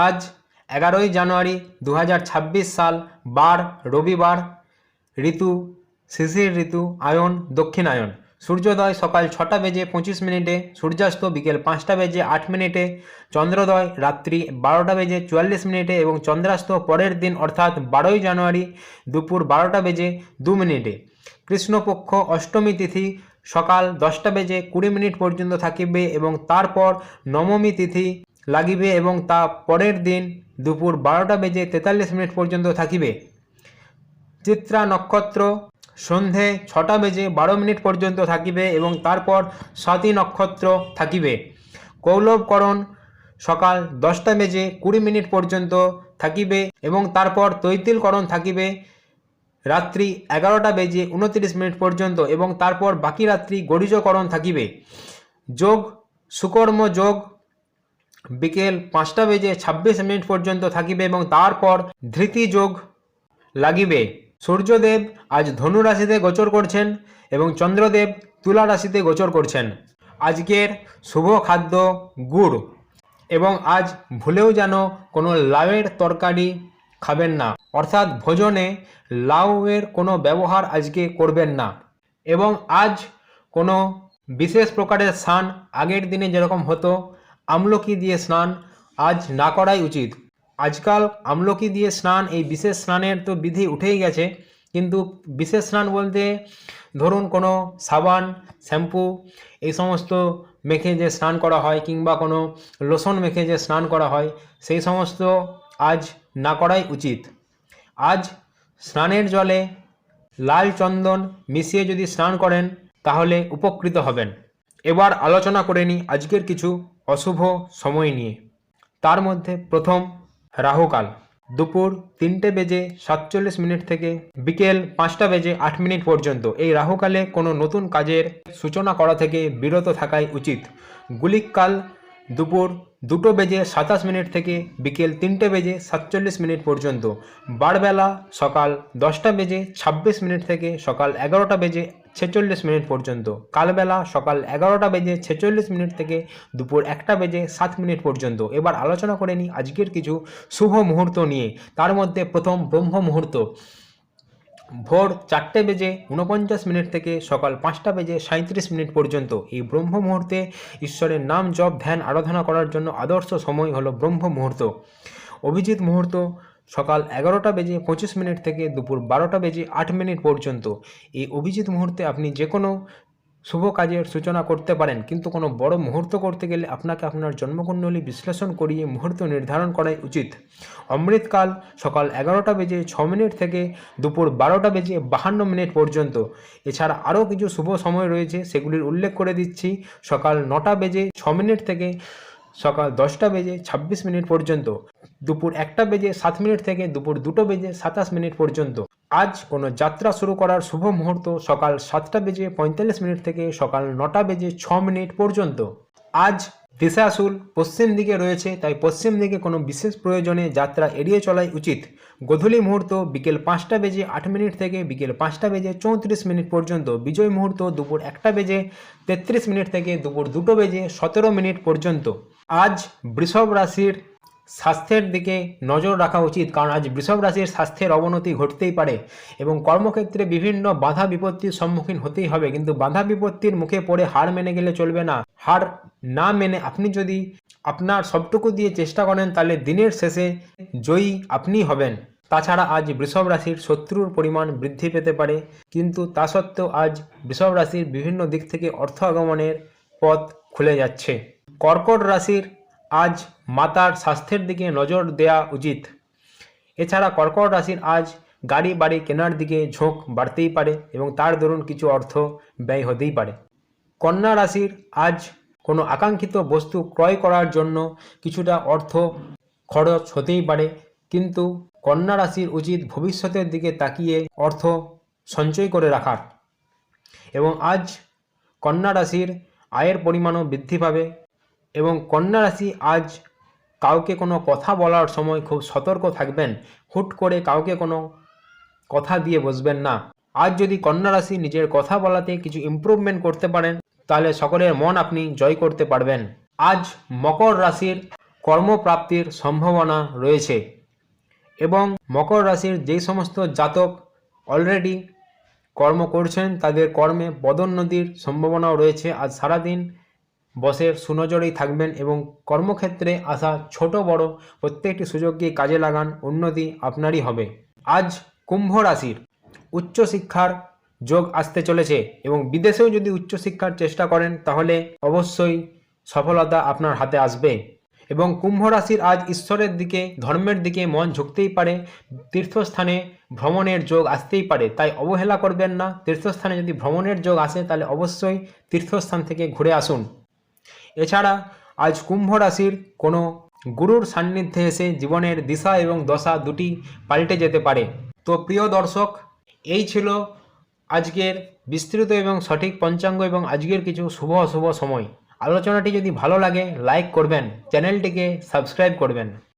আজ 11ই জানুয়ারি 2026 সাল, বার রবিবার, ঋতু শিশির ঋতু, আয়ন দক্ষিণায়ন। সূর্যোদয় সকাল 6টা বেজে 25 মিনিটে, সূর্যাস্ত বিকেল 5টা বেজে 8 মিনিটে, চন্দ্রোদয় রাত্রি 12টা বেজে 44 মিনিটে এবং চন্দ্রাস্ত পরের দিন অর্থাৎ 12ই জানুয়ারি দুপুর 12টা বেজে 2 মিনিটে। কৃষ্ণপক্ষ অষ্টমী তিথি সকাল 10টা বেজে 20 মিনিট পর্যন্ত থাকিবে এবং তারপর নবমী তিথি লাগিবে এবং তা পরের দিন দুপুর 12টা বেজে 43 মিনিট পর্যন্ত থাকিবে। চিত্রা নক্ষত্র সন্ধে 6টা বেজে 12 মিনিট পর্যন্ত থাকিবে এবং তারপর স্বাতী নক্ষত্র থাকিবে। কৌলবকরণ সকাল 10টা বেজে 20 মিনিট পর্যন্ত থাকিবে এবং তারপর তৈতিলকরণ থাকিবে রাত্রি 11টা বেজে 29 মিনিট পর্যন্ত এবং তারপর বাকি রাত্রি গরিজকরণ থাকিবে। যোগ সুকর্ম যোগ বিকেল 5টা বেজে 26 মিনিট পর্যন্ত থাকিবে এবং তারপর ধৃতি যোগ লাগিবে। সূর্যদেব আজ ধনু রাশিতে গোচর করছেন এবং চন্দ্রদেব তুলা রাশিতে গোচর করছেন। আজকের শুভ খাদ্য গুড় এবং আজ ভুলেও যেন কোনো লাউয়ের তরকারি খাবেন না, অর্থাৎ ভোজনে লাউয়ের কোনো ব্যবহার আজকে করবেন না। এবং আজ কোনো বিশেষ প্রকারের স্নান আগের দিনে যেরকম হতো আমলকি দিয়ে স্নান আজ না করাই উচিত। আজকাল আমলকি দিয়ে স্নান, এই বিশেষ স্নানের তো বিধি উঠেই গেছে, কিন্তু বিশেষ স্নান বলতে ধরুন কোনো সাবান শ্যাম্পু এই সমস্ত মেখে যে স্নান করা হয় কিংবা কোনো লোশন মেখে যে স্নান করা হয় সেই সমস্ত আজ না করাই উচিত। আজ স্নানের জলে লাল চন্দন মিশিয়ে যদি স্নান করেন তাহলে উপকৃত হবেন। এবার আলোচনা করে নিই আজকের কিছু অশুভ সময় নিয়ে। তার মধ্যে প্রথম রাহুকাল দুপুর 3টা বেজে 47 মিনিট থেকে বিকেল 5টা বেজে 8 মিনিট পর্যন্ত। এই রাহুকালে কোনো নতুন কাজের সূচনা করা থেকে বিরত থাকাই উচিত। গুলিককাল দুপুর 2টা বেজে 27 মিনিট থেকে বিকেল 3টা বেজে 47 মিনিট পর্যন্ত। বারবেলা সকাল 10টা বেজে 26 মিনিট থেকে সকাল 11টা বেজে 46 মিনিট পর্যন্ত। কালবেলা সকাল 11টা বেজে 46 মিনিট থেকে দুপুর 1টা বেজে 7 মিনিট পর্যন্ত। এবার আলোচনা করে নিই আজকের কিছু শুভ মুহূর্ত নিয়ে। তার মধ্যে প্রথম ব্রহ্ম মুহূর্ত ভোর 4টা বেজে 49 মিনিট থেকে সকাল 5টা বেজে 37 মিনিট পর্যন্ত। এই ব্রহ্ম মুহূর্তে ঈশ্বরের নাম জপ ধ্যান আরাধনা করার জন্য আদর্শ সময় হলো ব্রহ্ম মুহূর্ত। অভিজিৎ মুহূর্ত সকাল 11টা বেজে 25 মিনিট থেকে দুপুর 12টা বেজে 8 মিনিট পর্যন্ত। এই অভিজিৎ মুহূর্তে আপনি যে কোনো শুভ কাজের সূচনা করতে পারেন, কিন্তু কোনো বড় মুহূর্ত করতে গেলে আপনাকে আপনার জন্মকুণ্ডলী বিশ্লেষণ করিয়ে মুহূর্ত নির্ধারণ করাই উচিত। অমৃতকাল সকাল 11টা বেজে 6 মিনিট থেকে দুপুর 12টা বেজে 52 মিনিট পর্যন্ত। এছাড়া আরও কিছু শুভ সময় রয়েছে, সেগুলির উল্লেখ করে দিচ্ছি। সকাল 9টা বেজে 6 মিনিট থেকে সকাল 10টা বেজে 26 মিনিট পর্যন্ত। দুপুর 1টা বেজে 7 মিনিট থেকে দুপুর 2টা বেজে 27 মিনিট পর্যন্ত। আজ কোনো যাত্রা শুরু করার শুভ মুহূর্ত সকাল 7টা বেজে 45 মিনিট থেকে সকাল 9টা বেজে 6 মিনিট পর্যন্ত। আজ দিশাশুল পশ্চিম দিকে রয়েছে, তাই পশ্চিম দিকে কোনো বিশেষ প্রয়োজনে যাত্রা এড়িয়ে চলাই উচিত। গোধূলি মুহূর্ত বিকেল 5টা বেজে 8 মিনিট থেকে বিকেল 5টা বেজে 34 মিনিট পর্যন্ত। বিজয় মুহূর্ত দুপুর 1টা বেজে 33 মিনিট থেকে দুপুর 2টা বেজে 17 মিনিট পর্যন্ত। আজ বৃষভ রাশির স্বাস্থ্যের দিকে নজর রাখা উচিত, কারণ আজ বৃষভ রাশির স্বাস্থ্যের অবনতি ঘটতেই পারে এবং কর্মক্ষেত্রে বিভিন্ন বাধা বিপত্তির সম্মুখীন হতেই হবে, কিন্তু বাধা বিপত্তির মুখে পড়ে হার মেনে গেলে চলবে না। হার না মেনে আপনি যদি আপনার সবটুকু দিয়ে চেষ্টা করেন তাহলে দিনের শেষে জয়ী আপনিই হবেন। তাছাড়া আজ বৃষভ রাশির শত্রুর পরিমাণ বৃদ্ধি পেতে পারে, কিন্তু তা সত্ত্বেও আজ বৃষভ রাশির বিভিন্ন দিক থেকে অর্থ আগমনের পথ খুলে যাচ্ছে। কর্কট রাশির আজ মাতার স্বাস্থ্যের দিকে নজর দেওয়া উচিত। এছাড়া কর্কট রাশির আজ গাড়ি বাড়ি কেনার দিকে ঝোঁক বাড়তেই পারে এবং তার দরুন কিছু অর্থ ব্যয় হতেই পারে। কন্যা রাশির আজ কোনো আকাঙ্ক্ষিত বস্তু ক্রয় করার জন্য কিছুটা অর্থ খরচ হতেই পারে, কিন্তু কন্যা রাশির উচিত ভবিষ্যতের দিকে তাকিয়ে অর্থ সঞ্চয় করে রাখার। এবং আজ কন্যা রাশির আয়ের পরিমাণও বৃদ্ধি পাবে এবং কন্যা রাশি আজ কাউকে কোনো কথা বলার সময় খুব সতর্ক থাকবেন। হুট করে কাউকে কোনো কথা দিয়ে বসবেন না। আজ যদি কন্যা রাশি নিজের কথা বলাতে কিছু ইমপ্রুভমেন্ট করতে পারেন তাহলে সকলের মন আপনি জয় করতে পারবেন। আজ মকর রাশির কর্মপ্রাপ্তির সম্ভাবনা রয়েছে। এবং মকর রাশির যেই সমস্ত জাতক অলরেডি কর্ম করছেন তাদের কর্মে পদোন্নতির সম্ভাবনাও রয়েছে। আজ সারাদিন বসের সুনজরেই থাকবেন এবং কর্মক্ষেত্রে আসা ছোট বড় প্রত্যেকটি সুযোগকে কাজে লাগান, উন্নতি আপনারই হবে। আজ কুম্ভ রাশির উচ্চশিক্ষার যোগ আসতে চলেছে এবং বিদেশেও যদি উচ্চশিক্ষার চেষ্টা করেন তাহলে অবশ্যই সফলতা আপনার হাতে আসবে। এবং কুম্ভ রাশির আজ ঈশ্বরের দিকে, ধর্মের দিকে মন ঝুঁকতেই পারে, তীর্থস্থানে ভ্রমণের যোগ আসতেই পারে, তাই অবহেলা করবেন না। তীর্থস্থানে যদি ভ্রমণের যোগ আসে তাহলে অবশ্যই তীর্থস্থান থেকে ঘুরে আসুন। এছাড়া আজ কুম্ভ রাশির কোনো গুরুর সান্নিধ্যে এসে জীবনের দিশা এবং দশা দুটি পাল্টে যেতে পারে। তো প্রিয় দর্শক, এই ছিল আজকের বিস্তৃত এবং সঠিক পঞ্চাঙ্গ এবং আজকের কিছু শুভ অশুভ সময়। আলোচনাটি যদি ভালো লাগে লাইক করবেন, চ্যানেলটিকে সাবস্ক্রাইব করবেন।